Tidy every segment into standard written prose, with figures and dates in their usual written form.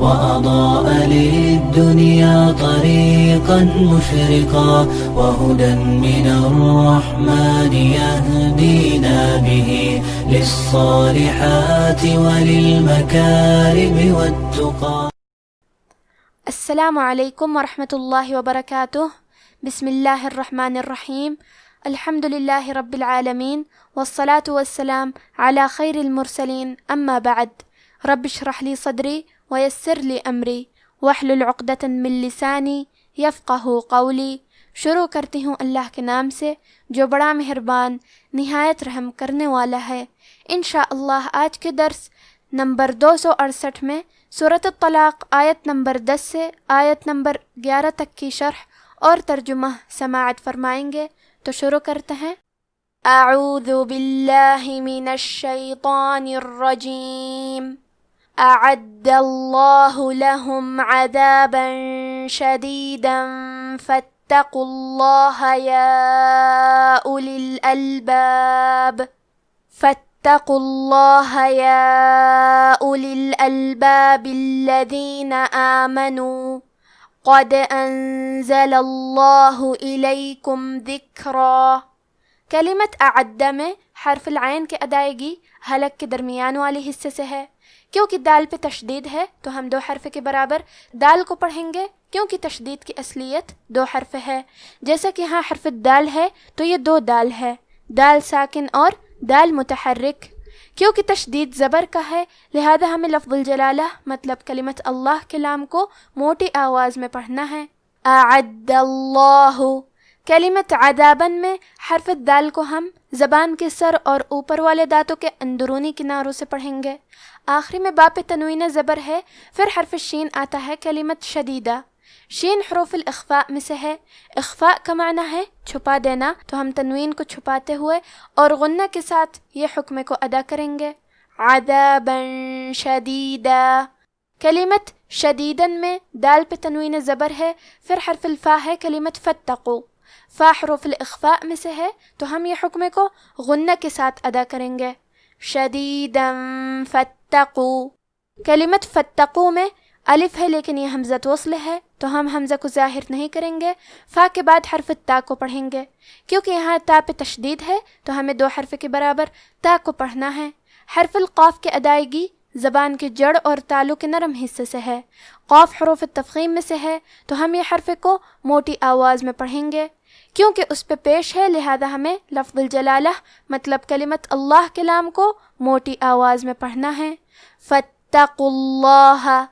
وأضاء للدنيا طريقا مشرقا وهدى من الرحمن يهدينا به للصالحات وللمكارم والتقى. السلام علیکم ورحمۃ اللہ وبرکاتہ. بسم اللہ الرحمن الرحیم. الحمد للہ رب العالمین والصلاة والسلام علی خیر المرسلین. اما بعد، رب اشرح لی صدری ویسر لی امری واحلل عقدۃ من لسانی یفقہ قولی. شروع کرتی ہوں اللہ کے نام سے جو بڑا مہربان نہایت رحم کرنے والا ہے. انشاءاللہ آج کے درس نمبر 268 میں سورۃ الطلاق آیت نمبر 10 سے آیت نمبر 11 تک کی شرح اور ترجمہ سماعت فرمائیں گے. تو شروع کرتے ہیں. اعوذ باللہ من الشیطان الرجیم. اعد اللہ لهم عذابا شدیدا فاتقوا اللہ یا اولی الالباب. فاتقوا اللہ یا اولی الالباب الذین آمنوا قد انزل اللہ الیکم ذکرا. کلمت اعد میں حرف العین کی ادائیگی حلق کے درمیان والے حصے سے ہے. کیونکہ دال پہ تشدید ہے تو ہم 2 حرف کے برابر دال کو پڑھیں گے، کیونکہ تشدید کی اصلیت 2 حرف ہے. جیسا کہ ہاں حرف دال ہے تو یہ 2 دال ہے، دال ساکن اور دال متحرک. کیونکہ تشدید زبر کا ہے لہذا ہمیں لفظ الجلالہ مطلب کلمت اللہ کے لام کو موٹی آواز میں پڑھنا ہے. اعد اللہ. کلمت عذاباً میں حرف دال کو ہم زبان کے سر اور اوپر والے دانتوں کے اندرونی کناروں سے پڑھیں گے. آخری میں با پہ تنوین زبر ہے. پھر حرف شین آتا ہے کلمت شدیدہ. شین حروف الاخفاء میں سے ہے. اخفاء کا معنی ہے چھپا دینا، تو ہم تنوین کو چھپاتے ہوئے اور غنہ کے ساتھ یہ حکم کو ادا کریں گے. عذابا شدیدا. کلمت شدیدن میں دال پہ تنوین زبر ہے. پھر حرف الفا ہے کلمت فاتقوا. فا حروف الاخفاء میں سے ہے تو ہم یہ حکم کو غنہ کے ساتھ ادا کریں گے. شدیدا فاتقوا. کلمت فاتقوا میں الف ہے لیکن یہ حمزہ وصل ہے تو ہم حمزہ کو ظاہر نہیں کریں گے. فا کے بعد حرف تا کو پڑھیں گے. کیونکہ یہاں تا پہ تشدید ہے تو ہمیں 2 حرف کے برابر تا کو پڑھنا ہے. حرف القاف کی ادائیگی زبان کے جڑ اور تالو کے نرم حصے سے ہے. قاف حروف التفخیم میں سے ہے تو ہم یہ حرف کو موٹی آواز میں پڑھیں گے. کیونکہ اس پہ پیش ہے لہذا ہمیں لفظ الجلالہ مطلب کلمت اللہ کے لام کو موٹی آواز میں پڑھنا ہے. فاتقوا اللہ.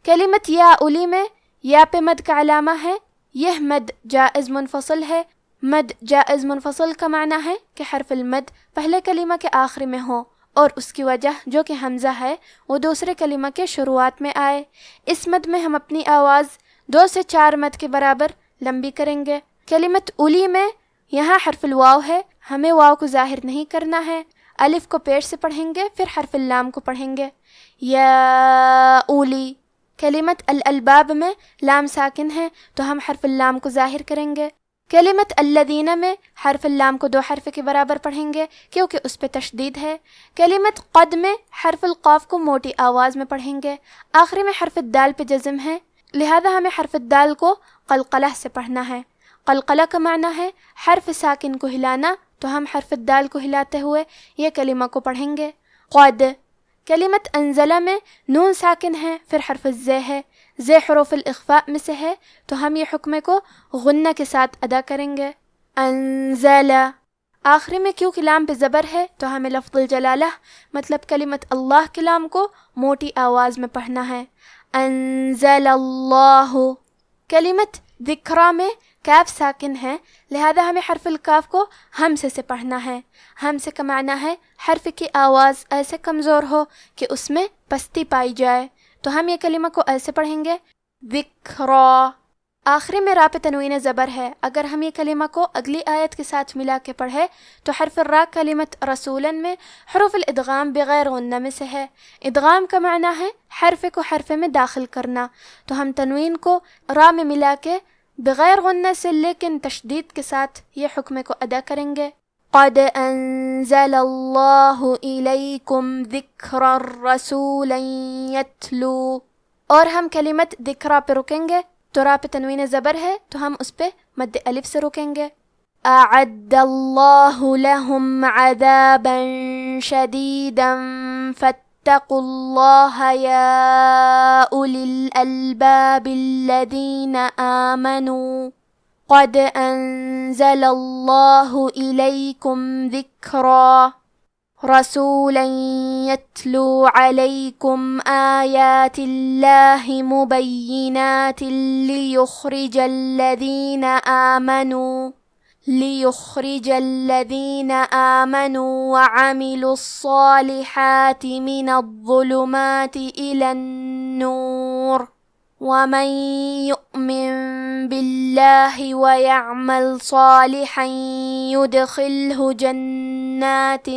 کلمت یا اولی میں یا پہ مد کا علامہ ہے. یہ مد جائز منفصل ہے. مد جائز منفصل کا معنی ہے کہ حرف المد پہلے کلمہ کے آخری میں ہو اور اس کی وجہ جو کہ حمزہ ہے وہ دوسرے کلمہ کے شروعات میں آئے. اس مد میں ہم اپنی آواز 2 سے 4 مد کے برابر لمبی کریں گے. کلمت اولی میں یہاں حرف الواو ہے، ہمیں واو کو ظاہر نہیں کرنا ہے. الف کو پیش سے پڑھیں گے پھر حرف اللام کو پڑھیں گے. یا اولی. کلمت الالباب میں لام ساکن ہے تو ہم حرف اللام کو ظاہر کریں گے. کلمت الذین میں حرف اللام کو 2 حرف کے برابر پڑھیں گے کیونکہ اس پہ تشدید ہے. کلمت قد میں حرف القاف کو موٹی آواز میں پڑھیں گے. آخری میں حرف الدال پہ جزم ہے لہذا ہمیں حرف الدال کو قلقلہ سے پڑھنا ہے. قلقلہ کا معنی ہے حرف ساکن کو ہلانا تو ہم حرف الدال کو ہلاتے ہوئے یہ کلمہ کو پڑھیں گے. قد. کلمت انزلہ میں نون ساکن ہے پھر حرف الزے ہے. زے حروف الاخفاء میں سے ہے تو ہم یہ حکم کو غنہ کے ساتھ ادا کریں گے. انزلہ. آخری میں کیونکہ لام پہ زبر ہے تو ہمیں لفظ الجلالہ مطلب کلمت اللہ کے لام کو موٹی آواز میں پڑھنا ہے. انزل اللہ. کلمت ذکرا میں کاف ساکن ہے لہذا ہمیں حرف الکاف کو ہمزے سے پڑھنا ہے. ہمزے کا معنی ہے حرف کی آواز ایسے کمزور ہو کہ اس میں پستی پائی جائے تو ہم یہ کلمہ کو ایسے پڑھیں گے ذکرا. آخری میں را پہ تنوین زبر ہے. اگر ہم یہ کلمہ کو اگلی آیت کے ساتھ ملا کے پڑھے تو حرف الراء کلمت رسولاً میں حروف الادغام بغیر غنہ میں سے ہے. ادغام کا معنی ہے حرف کو حرف میں داخل کرنا تو ہم تنوین کو را میں ملا کے بغیر غنہ سے لیکن تشدید کے ساتھ یہ حکم کو ادا کریں گے. قد انزل اللہ الیکم ذکرا رسولا یتلو. اور ہم کلمت ذکرا پہ رکیں گے، تو را پہ تنوین زبر ہے تو ہم اس پہ مد الف سے رکیں گے. اعد اللہ لہم عذابا شدیدا فاتقوا اللہ یا اولی الالباب الذین آمنوا قد انزل اللہ الیکم ذکرا رسولا يتلو عليكم آيات الله مبينات ليخرج الذين آمنوا وعملوا الصالحات من الظلمات إلى النور ومن يؤمن بالله ويعمل صالحا يدخله جنات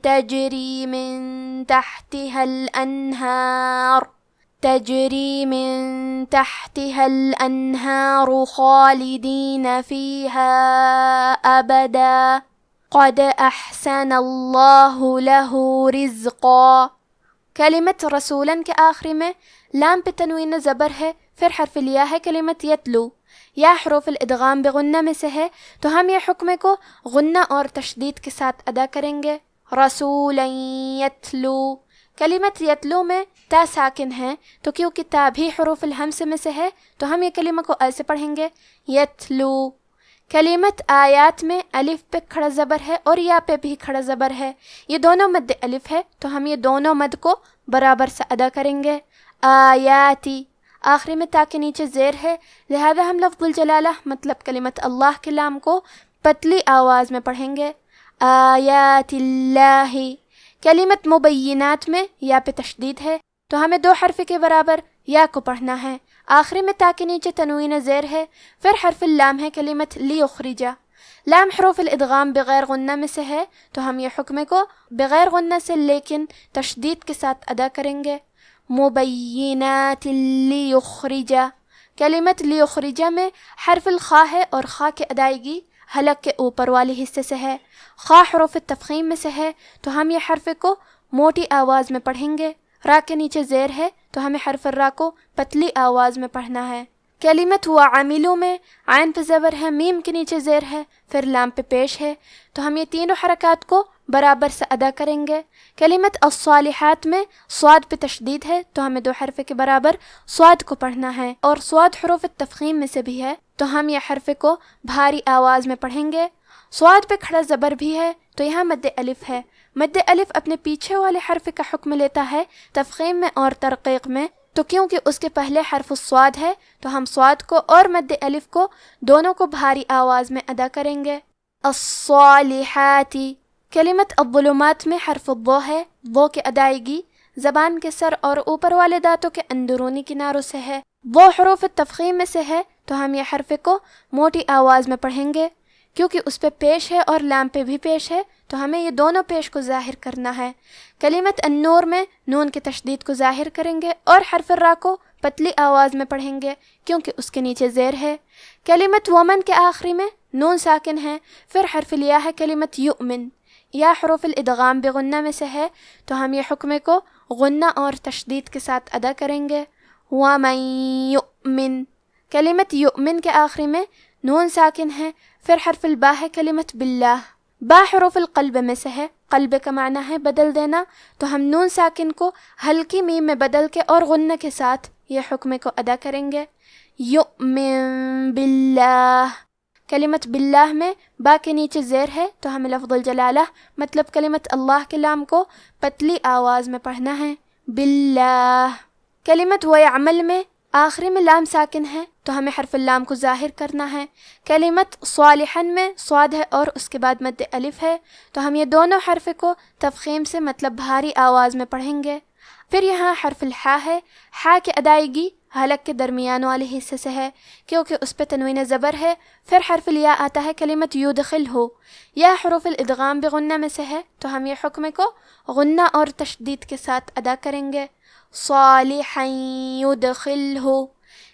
تجري من تحتها الأنهار خالدين فيها أبدا قد أحسن الله له رزقا. کلمت رسولاً کے آخری میں لام پہ تنوین زبر ہے، پھر حرف الیا ہے. کلمت یتلو یا حروف الادغام بغنہ میں سے ہے تو ہم یہ حکم کو غنہ اور تشدید کے ساتھ ادا کریں گے. رسولا یتلو، کلمت یتلو میں تا ساکن ہے تو کیونکہ تا بھی حروف الہمس میں سے ہے تو ہم یہ کلمہ کو ایسے پڑھیں گے یتلو. کلمت آیات میں الف پہ کھڑا زبر ہے اور یا پہ بھی کھڑا زبر ہے، یہ دونوں مد الف ہے تو ہم یہ دونوں مد کو برابر سے ادا کریں گے. آیاتی، آخری میں تا کے نیچے زیر ہے لہذا ہم لفظ الجلالہ مطلب کلمت اللہ کے لام کو پتلی آواز میں پڑھیں گے. آیات اللہ. کلمت مبینات میں یا پہ تشدید ہے تو ہمیں دو حرف کے برابر یا کو پڑھنا ہے. آخری میں تا کے نیچے تنوین زیر ہے، پھر حرف اللام ہے کلمت لیخرجا. لام حروف الادغام بغیر غنہ میں سے ہے تو ہم یہ حکم کو بغیر غنہ سے لیکن تشدید کے ساتھ ادا کریں گے. مبینات لیخرجا. کلمت لیخرجا میں حرف الخا ہے اور خا کی ادائیگی حلق کے اوپر والے حصے سے ہے. خا حروف التفخیم میں سے ہے تو ہم یہ حرف کو موٹی آواز میں پڑھیں گے. را کے نیچے زیر ہے تو ہمیں حرف الرا کو پتلی آواز میں پڑھنا ہے. کلمت وعملوا میں عین پہ زبر ہے، میم کے نیچے زیر ہے، پھر لام پہ پیش ہے تو ہم یہ تینوں حرکات کو برابر سے ادا کریں گے. کلمت الصالحات میں صاد پہ تشدید ہے تو ہمیں دو حرف کے برابر صاد کو پڑھنا ہے اور صاد حروف التفخیم میں سے بھی ہے تو ہم یہ حرف کو بھاری آواز میں پڑھیں گے. صاد پہ کھڑا زبر بھی ہے تو یہاں مد الف ہے. مد الف اپنے پیچھے والے حرف کا حکم لیتا ہے تفخیم میں اور ترقیق میں، تو کیونکہ اس کے پہلے حرف الصاد ہے تو ہم صاد کو اور مد الف کو دونوں کو بھاری آواز میں ادا کریں گے. الصالحاتی. کلمت الظلمات میں حرف الضو ہے، ضو کی ادائیگی زبان کے سر اور اوپر والے دانتوں کے اندرونی کناروں سے ہے. ضو حروف التفخیم میں سے ہے تو ہم یہ حرف کو موٹی آواز میں پڑھیں گے. کیونکہ اس پہ پیش ہے اور لام پہ بھی پیش ہے تو ہمیں یہ دونوں پیش کو ظاہر کرنا ہے. کلمت النور میں نون کے تشدید کو ظاہر کریں گے اور حرف الرا کو پتلی آواز میں پڑھیں گے کیونکہ اس کے نیچے زیر ہے. کلمت ومن کے آخری میں نون ساکن ہے، پھر حرف الیا ہے کلمت یؤمن. یا حروف الادغام بغنہ میں سے ہے تو ہم یہ حکم کو غنہ اور تشدید کے ساتھ ادا کریں گے. ومن یؤمن. کلمت یؤمن کے آخری میں نون ساکن ہے، پھر حرف البا ہے کلمت باللہ. با حروف القلب میں سے ہے، قلب کا معنی ہے بدل دینا، تو ہم نون ساکن کو ہلکی میم میں بدل کے اور غنہ کے ساتھ یہ حکم کو ادا کریں گے. یؤمن باللہ. کلمت باللہ میں با کے نیچے زیر ہے تو ہمیں لفظ الجلالہ مطلب کلمت اللہ کے لام کو پتلی آواز میں پڑھنا ہے. باللہ. کلمت ویعمل میں آخری میں لام ساکن ہے تو ہمیں حرف اللام کو ظاہر کرنا ہے. کلمت صالحا میں صاد ہے اور اس کے بعد مد الف ہے تو ہم یہ دونوں حرف کو تفخیم سے مطلب بھاری آواز میں پڑھیں گے. پھر یہاں حرف الحا ہے، حا کی ادائیگی حلق کے درمیان والے حصے سے ہے کیونکہ اس پہ تنوین زبر ہے. پھر حرف الیا آتا ہے کلمت یدخلہ. یا حروف الادغام بغنہ میں سے ہے تو ہم یہ حکم کو غنہ اور تشدید کے ساتھ ادا کریں گے. صالحا یدخلہ.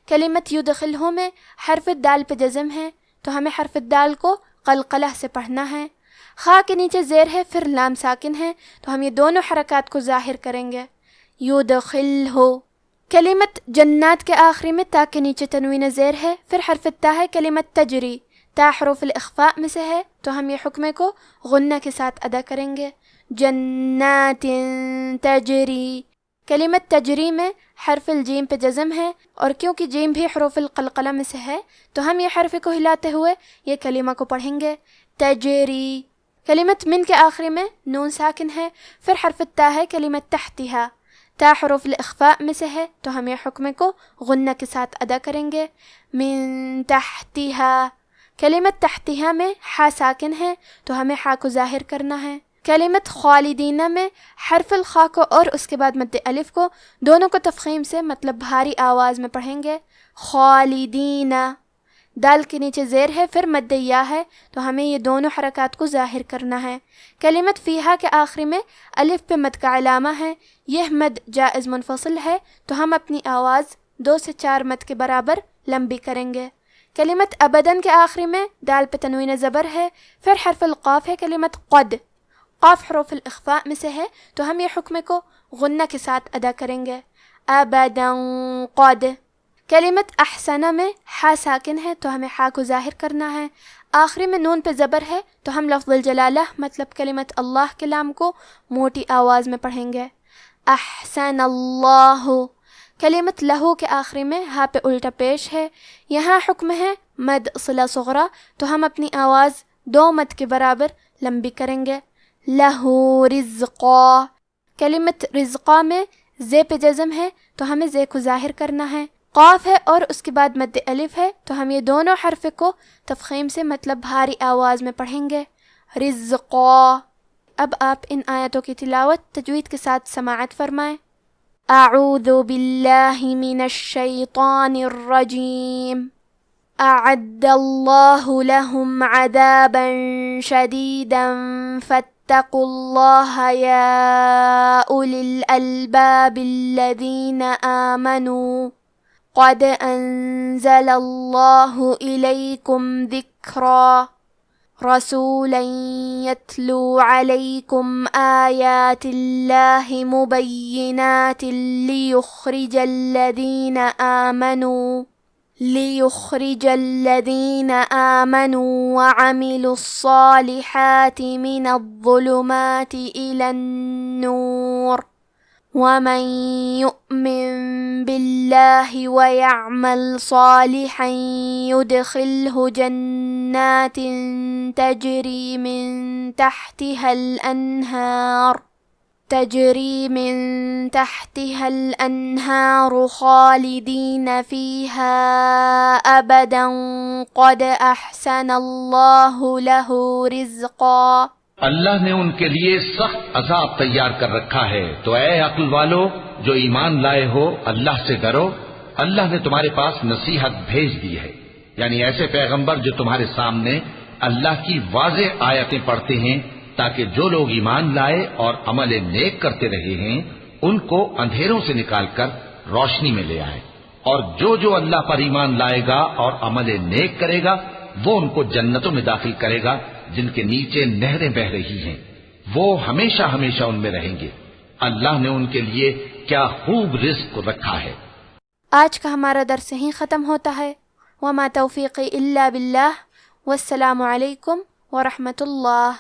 کلمت یدخلہ میں حرف الدال پہ جزم ہے تو ہمیں حرف الدال کو قلقلہ سے پڑھنا ہے. خا کے نیچے زیر ہے، پھر لام ساکن ہے تو ہم یہ دونوں حرکات کو ظاہر کریں گے. یدخلہ. کلمت جنات کے آخری میں تا کے نیچے تنوین زیر ہے، پھر حرف تا ہے، کلمت تجری تا حروف الاخفاء میں سے ہے، تو ہم یہ حکم کو غنہ کے ساتھ ادا کریں گے، جنات تجری۔ کلمت تجری میں حرف الجیم پہ جزم ہے، اور کیونکہ جیم بھی حروف القلقلہ میں سے ہے تو ہم یہ حرف کو ہلاتے ہوئے یہ کلمہ کو پڑھیں گے، تجری۔ کلمت من کے آخری میں نون ساکن ہے، پھر حرف تا ہے، کلمت تحتہا تا حروف الاخفاء میں سے ہے تو ہم یہ حکم کو غنہ کے ساتھ ادا کریں گے، من تحتہا۔ کلمت تحتہا میں حا ساکن ہے تو ہمیں حا کو ظاہر کرنا ہے۔ کلمت خالدینہ میں حرف الخاء کو اور اس کے بعد مد الف کو دونوں کو تفخیم سے مطلب بھاری آواز میں پڑھیں گے، خالدینہ۔ دال کے نیچے زیر ہے، پھر مد یا ہے تو ہمیں یہ دونوں حرکات کو ظاہر کرنا ہے۔ کلمت فیہا کے آخری میں الف پہ مد کا علامہ ہے، یہ مد جائز منفصل ہے تو ہم اپنی آواز 2 سے 4 مد کے برابر لمبی کریں گے۔ کلمت ابداً کے آخری میں دال پہ تنوین زبر ہے، پھر حرف القاف ہے، کلمت قد قاف حروف الاخفاء میں سے ہے تو ہم یہ حکم کو غنہ کے ساتھ ادا کریں گے، ابدا قد۔ کلمت احسنہ میں حا ساکن ہے تو ہمیں حا کو ظاہر کرنا ہے، آخری میں نون پہ زبر ہے تو ہم لفظ الجلالہ مطلب کلمت اللہ کے لام کو موٹی آواز میں پڑھیں گے، احسن اللہ۔ کلمت لہو کے آخری میں ہا پہ الٹا پیش ہے، یہاں حکم ہے مد صلہ صغرا تو ہم اپنی آواز 2 مد کے برابر لمبی کریں گے، لہو رزقا۔ کلمت رزقا میں زے پہ جزم ہے تو ہمیں زے کو ظاہر کرنا ہے، قاف ہے اور اس کے بعد مد الف ہے تو ہم یہ دونوں حرف کو تفخیم سے مطلب بھاری آواز میں پڑھیں گے، رزقا۔ اب آپ ان آیتوں کی تلاوت تجوید کے ساتھ سماعت فرمائیں۔ اعوذ باللہ من الشیطان الرجیم، اعد اللہ لهم عذابا شدیدا فاتقوا اللہ یا اولی الالباب الذین آمنوا قد انزل اللہ الیکم ذکرا رسولا یتلو علیکم آیات اللہ مبینات ليخرج الذين آمنوا وعملوا الصالحات من الظلمات إلى النور ومن يؤمن بالله ويعمل صالحا يدخله جنات تجري من تحتها الأنهار خالدين فيها أبدا قد أحسن الله له رزقا۔ اللہ نے ان کے لیے سخت عذاب تیار کر رکھا ہے، تو اے عقل والو جو ایمان لائے ہو اللہ سے ڈرو۔ اللہ نے تمہارے پاس نصیحت بھیج دی ہے، یعنی ایسے پیغمبر جو تمہارے سامنے اللہ کی واضح آیتیں پڑھتے ہیں تاکہ جو لوگ ایمان لائے اور عمل نیک کرتے رہے ہیں ان کو اندھیروں سے نکال کر روشنی میں لے آئے، اور جو اللہ پر ایمان لائے گا اور عمل نیک کرے گا وہ ان کو جنتوں میں داخل کرے گا جن کے نیچے نہریں بہ رہی ہیں، وہ ہمیشہ ہمیشہ ان میں رہیں گے۔ اللہ نے ان کے لیے کیا خوب رزق رکھا ہے۔ آج کا ہمارا درس یہیں ختم ہوتا ہے، وما توفیقی الا باللہ، والسلام علیکم ورحمۃ اللہ۔